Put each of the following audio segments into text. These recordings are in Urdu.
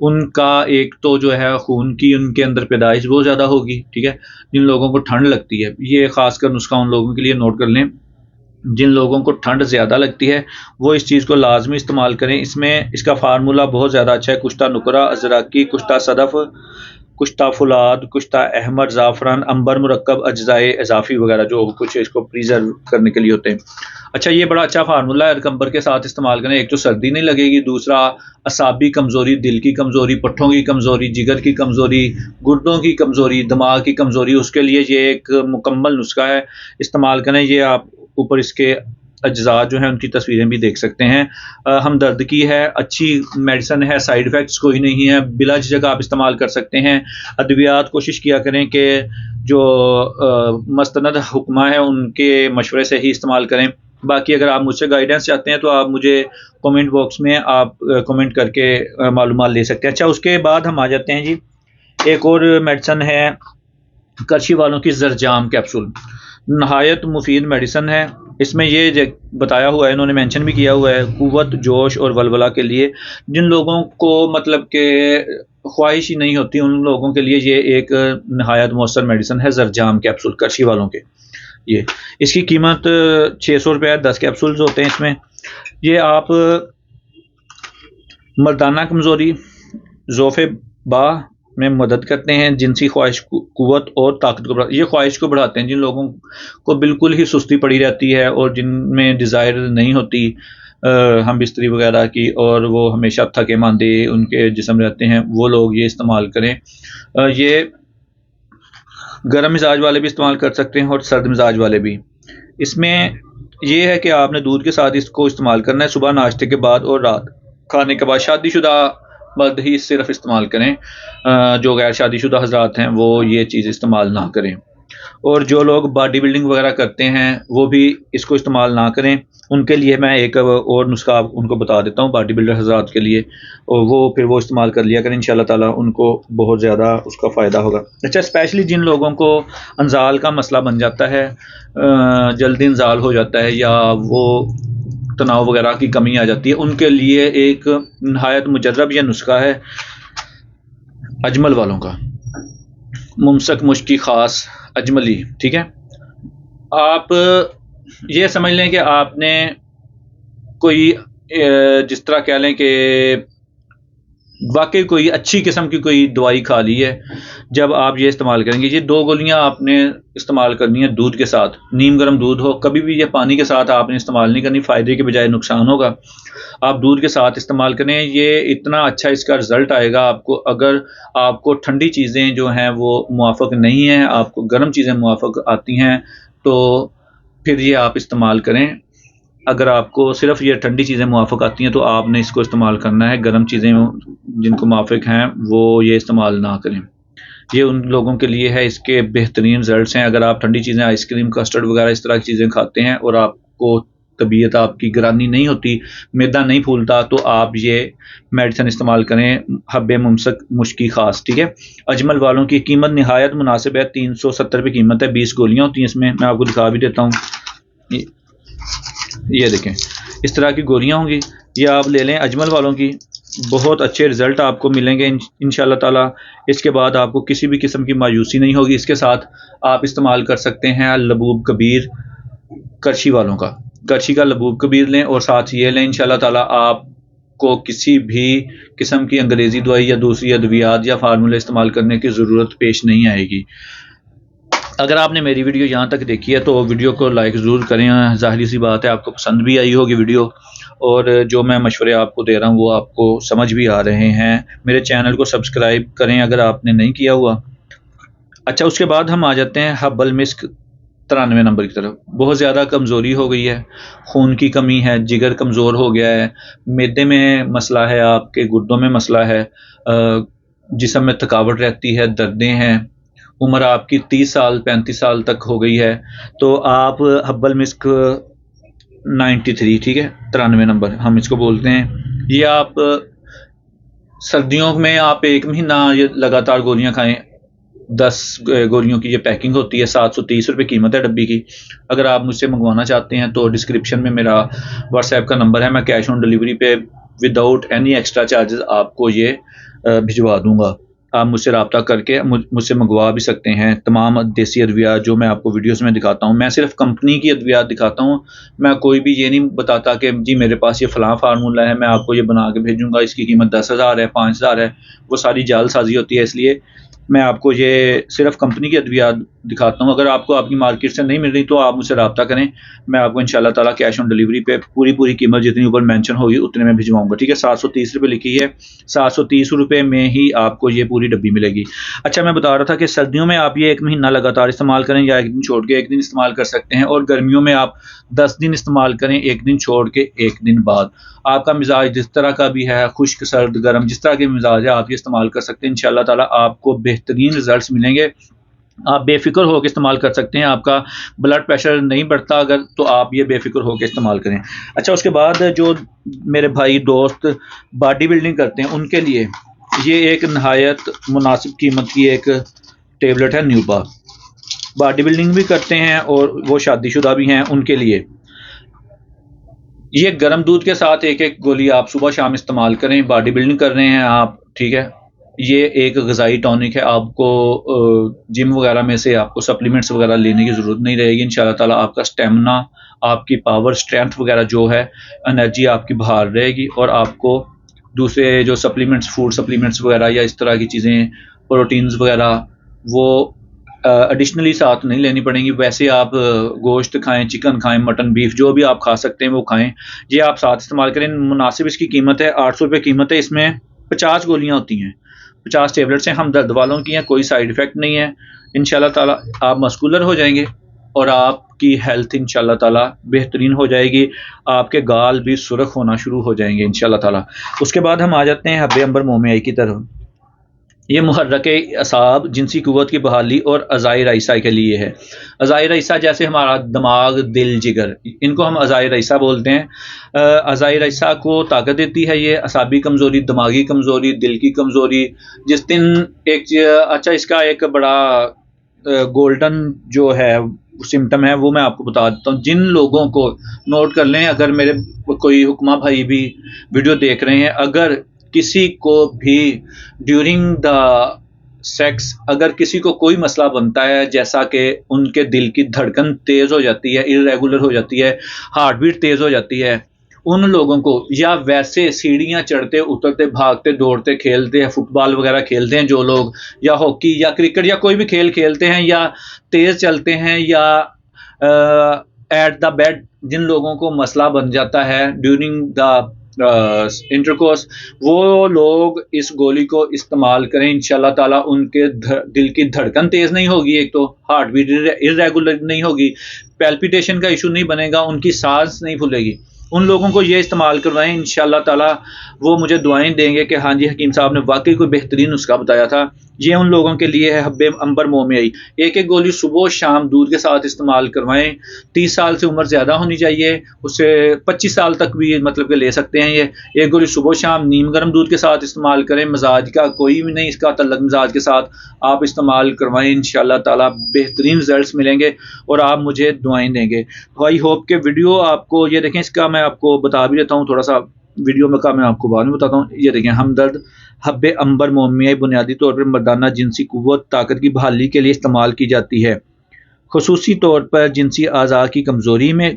ان کا ایک تو جو ہے خون کی ان کے اندر پیدائش بہت زیادہ ہوگی، ٹھیک ہے. جن لوگوں کو ٹھنڈ لگتی ہے، یہ خاص کر نسخہ ان لوگوں کے لیے نوٹ کر لیں، جن لوگوں کو ٹھنڈ زیادہ لگتی ہے وہ اس چیز کو لازمی استعمال کریں. اس میں اس کا فارمولہ بہت زیادہ اچھا ہے. کشتہ نقرہ، ازراکی، کشتہ صدف، کشتہ فولاد، کشتہ احمر، زعفران، عنبر مرکب، اجزائے اضافی وغیرہ جو کچھ اس کو پریزرو کرنے کے لیے ہوتے ہیں. اچھا، یہ بڑا اچھا فارمولہ ہے، کمبر کے ساتھ استعمال کریں. ایک تو سردی نہیں لگے گی، دوسرا اعصابی کمزوری، دل کی کمزوری، پٹھوں کی کمزوری، جگر کی کمزوری، گردوں کی کمزوری، دماغ کی کمزوری، اس کے لیے یہ ایک مکمل نسخہ ہے. استعمال کریں. یہ آپ اوپر اس کے اجزاء جو ہیں ان کی تصویریں بھی دیکھ سکتے ہیں. ہمدرد کی ہے، اچھی میڈیسن ہے، سائیڈ ایفیکٹس کوئی نہیں ہے، بلا جھجک آپ استعمال کر سکتے ہیں. ادویات کوشش کیا کریں کہ جو مستند حکمہ ہیں ان کے مشورے سے ہی استعمال کریں. باقی اگر آپ مجھ سے گائیڈنس چاہتے ہیں تو آپ مجھے کومنٹ باکس میں آپ کومنٹ کر کے معلومات لے سکتے ہیں. اچھا، اس کے بعد ہم آ جاتے ہیں جی، ایک اور میڈیسن ہے کرچی والوں کی، زرجام کیپسول. نہایت مفید میڈیسن ہے. اس میں یہ بتایا ہوا ہے، انہوں نے مینشن بھی کیا ہوا ہے، قوت، جوش اور ولولہ کے لیے. جن لوگوں کو مطلب کہ خواہش ہی نہیں ہوتی ان لوگوں کے لیے یہ ایک نہایت مؤثر میڈیسن ہے، زرجام کیپسول کرچی والوں کے. یہ اس کی قیمت 600 روپے، 10 کیپسولز ہوتے ہیں اس میں. یہ آپ مردانہ کمزوری، ذوف با میں مدد کرتے ہیں، جنسی خواہش، قوت اور طاقت کو یہ خواہش کو بڑھاتے ہیں. جن لوگوں کو بالکل ہی سستی پڑی رہتی ہے اور جن میں ڈیزائر نہیں ہوتی ہم بستری وغیرہ کی، اور وہ ہمیشہ تھکے ماندے ان کے جسم رہتے ہیں، وہ لوگ یہ استعمال کریں. یہ گرم مزاج والے بھی استعمال کر سکتے ہیں اور سرد مزاج والے بھی. اس میں یہ ہے کہ آپ نے دودھ کے ساتھ اس کو استعمال کرنا ہے، صبح ناشتے کے بعد اور رات کھانے کے بعد. شادی شدہ مرد ہی صرف استعمال کریں، جو غیر شادی شدہ حضرات ہیں وہ یہ چیز استعمال نہ کریں. اور جو لوگ باڈی بلڈنگ وغیرہ کرتے ہیں وہ بھی اس کو استعمال نہ کریں. ان کے لیے میں ایک اور نسخہ ان کو بتا دیتا ہوں باڈی بلڈر حضرات کے لیے، اور وہ پھر وہ استعمال کر لیا کریں، انشاءاللہ تعالیٰ ان کو بہت زیادہ اس کا فائدہ ہوگا. اچھا، اسپیشلی جن لوگوں کو انزال کا مسئلہ بن جاتا ہے، جلدی انزال ہو جاتا ہے یا وہ تناؤ وغیرہ کی کمی آ جاتی ہے، ان کے لیے ایک نہایت مجرب یہ نسخہ ہے اجمل والوں کا، ممسک مشکی خاص اجملی. ٹھیک ہے، آپ یہ سمجھ لیں کہ آپ نے کوئی جس طرح کہہ لیں کہ واقعی کوئی اچھی قسم کی کوئی دوائی کھا لی ہے جب آپ یہ استعمال کریں گے. یہ 2 گولیاں آپ نے استعمال کرنی ہے دودھ کے ساتھ، نیم گرم دودھ ہو. کبھی بھی یہ پانی کے ساتھ آپ نے استعمال نہیں کرنی، فائدے کے بجائے نقصان ہوگا. آپ دودھ کے ساتھ استعمال کریں، یہ اتنا اچھا اس کا رزلٹ آئے گا آپ کو. اگر آپ کو ٹھنڈی چیزیں جو ہیں وہ موافق نہیں ہیں، آپ کو گرم چیزیں موافق آتی ہیں، تو پھر یہ آپ استعمال کریں. اگر آپ کو صرف یہ ٹھنڈی چیزیں موافق آتی ہیں تو آپ نے اس کو استعمال کرنا ہے. گرم چیزیں جن کو موافق ہیں وہ یہ استعمال نہ کریں. یہ ان لوگوں کے لیے ہے، اس کے بہترین رزلٹس ہیں. اگر آپ ٹھنڈی چیزیں، آئس کریم، کسٹرڈ وغیرہ اس طرح کی چیزیں کھاتے ہیں اور آپ کو طبیعت آپ کی گرانی نہیں ہوتی، معدہ نہیں پھولتا، تو آپ یہ میڈیسن استعمال کریں، حب ممسک مشکی خاص. ٹھیک ہے، اجمل والوں کی قیمت نہایت مناسب ہے، 370 روپے قیمت ہے. 20 گولیاں ہوتی ہیں اس میں آپ کو دکھا بھی دیتا ہوں. یہ دیکھیں، اس طرح کی گولیاں ہوں گی، یہ آپ لے لیں اجمل والوں کی. بہت اچھے رزلٹ آپ کو ملیں گے انشاءاللہ تعالیٰ. اس کے بعد آپ کو کسی بھی قسم کی مایوسی نہیں ہوگی. اس کے ساتھ آپ استعمال کر سکتے ہیں لبوب کبیر کرچی والوں کا. کرچی کا لبوب کبیر لیں اور ساتھ یہ لیں، انشاءاللہ تعالیٰ آپ کو کسی بھی قسم کی انگریزی دوائی یا دوسری ادویات یا فارمولے استعمال کرنے کی ضرورت پیش نہیں آئے گی. اگر آپ نے میری ویڈیو یہاں تک دیکھی ہے تو ویڈیو کو لائک ضرور کریں. ظاہری سی بات ہے آپ کو پسند بھی آئی ہوگی ویڈیو، اور جو میں مشورے آپ کو دے رہا ہوں وہ آپ کو سمجھ بھی آ رہے ہیں. میرے چینل کو سبسکرائب کریں اگر آپ نے نہیں کیا ہوا. اچھا، اس کے بعد ہم آ جاتے ہیں حب المسک 93 نمبر کی طرف. بہت زیادہ کمزوری ہو گئی ہے، خون کی کمی ہے، جگر کمزور ہو گیا ہے، معدے میں مسئلہ ہے، آپ کے گردوں میں مسئلہ ہے، جسم میں تھکاوٹ رہتی ہے، دردیں ہیں، عمر آپ کی 30 سال 35 سال تک ہو گئی ہے، تو آپ حب المسک 93، ٹھیک ہے، 93 نمبر ہم اس کو بولتے ہیں. یہ آپ سردیوں میں آپ 1 مہینہ یہ لگاتار گولیاں کھائیں. 10 گولیوں کی یہ پیکنگ ہوتی ہے، 730 روپے قیمت ہے ڈبی کی. اگر آپ مجھ سے منگوانا چاہتے ہیں تو ڈسکرپشن میں میرا واٹس ایپ کا نمبر ہے، میں کیش آن ڈیلیوری پہ وداؤٹ اینی ایکسٹرا چارجز آپ کو یہ بھجوا دوں گا. آپ مجھ سے رابطہ کر کے مجھ سے منگوا بھی سکتے ہیں. تمام دیسی ادویات جو میں آپ کو ویڈیوز میں دکھاتا ہوں، میں صرف کمپنی کی ادویات دکھاتا ہوں. میں کوئی بھی یہ نہیں بتاتا کہ جی میرے پاس یہ فلاں فارمولہ ہے، میں آپ کو یہ بنا کے بھیجوں گا، اس کی قیمت 10,000 ہے، 5,000 ہے. وہ ساری جعل سازی ہوتی ہے. اس لیے میں آپ کو یہ صرف کمپنی کی ادویات دکھاتا ہوں. اگر آپ کو آپ کی مارکیٹ سے نہیں مل رہی تو آپ مجھ سے رابطہ کریں، میں آپ کو انشاءاللہ تعالیٰ کیش آن ڈیلیوری پہ پوری قیمت جتنی اوپر مینشن ہوگی اتنے میں بھجواؤں گا. ٹھیک ہے، 730 روپے لکھی ہے، 730 روپے میں ہی آپ کو یہ پوری ڈبی ملے گی. اچھا، میں بتا رہا تھا کہ سردیوں میں آپ یہ 1 مہینہ لگاتار استعمال کریں یا 1 دن چھوڑ کے 1 دن استعمال کر سکتے ہیں، اور گرمیوں میں آپ 10 دن استعمال کریں، 1 دن چھوڑ کے 1 دن بعد. آپ کا مزاج جس طرح کا بھی ہے، خشک سرد گرم جس طرح کے مزاج ہے، آپ یہ استعمال کر سکتے ہیں. انشاءاللہ تعالیٰ آپ کو بہترین رزلٹس ملیں گے. آپ بے فکر ہو کے استعمال کر سکتے ہیں. آپ کا بلڈ پریشر نہیں بڑھتا اگر، تو آپ یہ بے فکر ہو کے استعمال کریں. اچھا، اس کے بعد جو میرے بھائی دوست باڈی بلڈنگ کرتے ہیں ان کے لیے یہ ایک نہایت مناسب قیمت کی ایک ٹیبلٹ ہے. نیوبا باڈی بلڈنگ بھی کرتے ہیں اور وہ شادی شدہ بھی ہیں، ان کے لیے یہ گرم دودھ کے ساتھ ایک گولی آپ صبح شام استعمال کریں. باڈی بلڈنگ کر رہے ہیں آپ، ٹھیک ہے، یہ ایک غذائی ٹونک ہے. آپ کو جم وغیرہ میں سے آپ کو سپلیمنٹس وغیرہ لینے کی ضرورت نہیں رہے گی. انشاءاللہ تعالیٰ آپ کا اسٹیمنا، آپ کی پاور، اسٹرینتھ وغیرہ جو ہے، انرجی آپ کی بحال رہے گی. اور آپ کو دوسرے جو سپلیمنٹس، فوڈ سپلیمنٹس وغیرہ یا اس طرح کی چیزیں، پروٹینز وغیرہ، وہ ایڈیشنلی ساتھ نہیں لینی پڑیں گی. ویسے آپ گوشت کھائیں، چکن کھائیں، مٹن، بیف، جو بھی آپ کھا سکتے ہیں وہ کھائیں. یہ آپ ساتھ استعمال کریں. مناسب اس کی قیمت ہے، 800 روپے قیمت ہے. اس میں 50 گولیاں ہوتی ہیں، 50 ٹیبلٹس ہیں. ہمدرد والوں کی ہیں، کوئی سائیڈ افیکٹ نہیں ہے. انشاءاللہ تعالیٰ آپ مسکولر ہو جائیں گے اور آپ کی ہیلتھ انشاءاللہ تعالیٰ بہترین ہو جائے گی. آپ کے گال بھی سرخ ہونا شروع ہو جائیں گے انشاءاللہ تعالیٰ. اس کے بعد ہم آ جاتے ہیں حب عنبر مومیائی کی طرف. یہ محرک اعصاب، جنسی قوت کی بحالی اور اعضاء رئیسہ کے لیے ہے. اعضاء رئیسہ جیسے ہمارا دماغ، دل، جگر، ان کو ہم اعضاء رئیسہ بولتے ہیں. اعضاء رئیسہ کو طاقت دیتی ہے یہ اعصابی کمزوری، دماغی کمزوری، دل کی کمزوری. جس دن اچھا، اس کا ایک بڑا گولڈن جو ہے سمٹم ہے وہ میں آپ کو بتا دیتا ہوں. جن لوگوں کو نوٹ کر لیں، اگر میرے کوئی حکمہ بھائی بھی ویڈیو دیکھ رہے ہیں، اگر کسی کو بھی ڈیورنگ دا سیکس اگر کسی کو کوئی مسئلہ بنتا ہے، جیسا کہ ان کے دل کی دھڑکن تیز ہو جاتی ہے، ارریگولر ہو جاتی ہے، ہارٹ بیٹ تیز ہو جاتی ہے، ان لوگوں کو، یا ویسے سیڑھیاں چڑھتے اترتے، بھاگتے دوڑتے، کھیلتے ہیں، فٹ بال وغیرہ کھیلتے ہیں جو لوگ، یا ہاکی یا کرکٹ یا کوئی بھی کھیل کھیلتے ہیں، یا تیز چلتے ہیں، یا ایٹ دا بیڈ جن لوگوں کو مسئلہ بن جاتا ہے ڈیورنگ دا انٹرکورس، وہ لوگ اس گولی کو استعمال کریں. انشاءاللہ تعالیٰ ان کے دل کی دھڑکن تیز نہیں ہوگی، ایک تو ہارٹ بیٹ ارریگولر نہیں ہوگی، پیلپیٹیشن کا ایشو نہیں بنے گا، ان کی سانس نہیں پھولے گی. ان لوگوں کو یہ استعمال کروائیں، انشاءاللہ تعالیٰ وہ مجھے دعائیں دیں گے کہ ہاں جی حکیم صاحب نے واقعی کوئی بہترین نسخہ بتایا تھا. یہ ان لوگوں کے لیے ہے حب عنبر مومیائی. ایک گولی صبح و شام دودھ کے ساتھ استعمال کروائیں. 30 سال سے عمر زیادہ ہونی چاہیے، اس سے 25 سال تک بھی مطلب کہ لے سکتے ہیں. یہ ایک گولی صبح و شام نیم گرم دودھ کے ساتھ استعمال کریں. مزاج کا کوئی بھی نہیں اس کا تعلق، مزاج کے ساتھ آپ استعمال کروائیں. انشاءاللہ تعالیٰ بہترین رزلٹس ملیں گے اور آپ مجھے دعائیں دیں گے. آئی ہوپ کہ ویڈیو آپ کو، یہ دیکھیں، اس کا میں آپ کو بتا بھی دیتا ہوں تھوڑا سا ویڈیو میں کا، میں آپ کو بعد میں بتاتا ہوں. یہ دیکھیں، ہمدرد حب عنبر مومیائی بنیادی طور پر مردانہ جنسی قوت، طاقت کی بحالی کے لیے استعمال کی جاتی ہے. خصوصی طور پر جنسی اعضاء کی کمزوری میں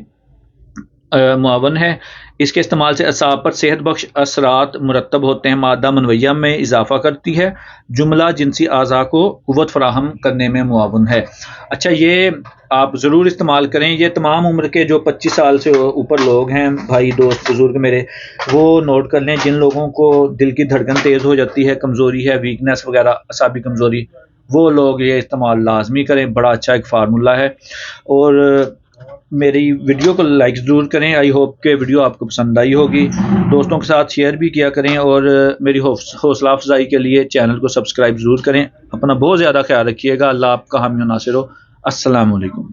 معاون ہے. اس کے استعمال سے اعصاب پر صحت بخش اثرات مرتب ہوتے ہیں. مادہ منویہ میں اضافہ کرتی ہے، جملہ جنسی اعضاء کو قوت فراہم کرنے میں معاون ہے. اچھا، یہ آپ ضرور استعمال کریں. یہ تمام عمر کے جو 25 سال سے اوپر لوگ ہیں، بھائی دوست بزرگ میرے، وہ نوٹ کر لیں. جن لوگوں کو دل کی دھڑکن تیز ہو جاتی ہے، کمزوری ہے، ویکنیس وغیرہ، اعصابی کمزوری، وہ لوگ یہ استعمال لازمی کریں. بڑا اچھا ایک فارمولہ ہے. اور میری ویڈیو کو لائک ضرور کریں. آئی ہوپ کہ ویڈیو آپ کو پسند آئی ہوگی. دوستوں کے ساتھ شیئر بھی کیا کریں، اور میری حوصلہ افزائی کے لیے چینل کو سبسکرائب ضرور کریں. اپنا بہت زیادہ خیال رکھیے گا. اللہ آپ کا حامی و ناصر ہو. السلام علیکم.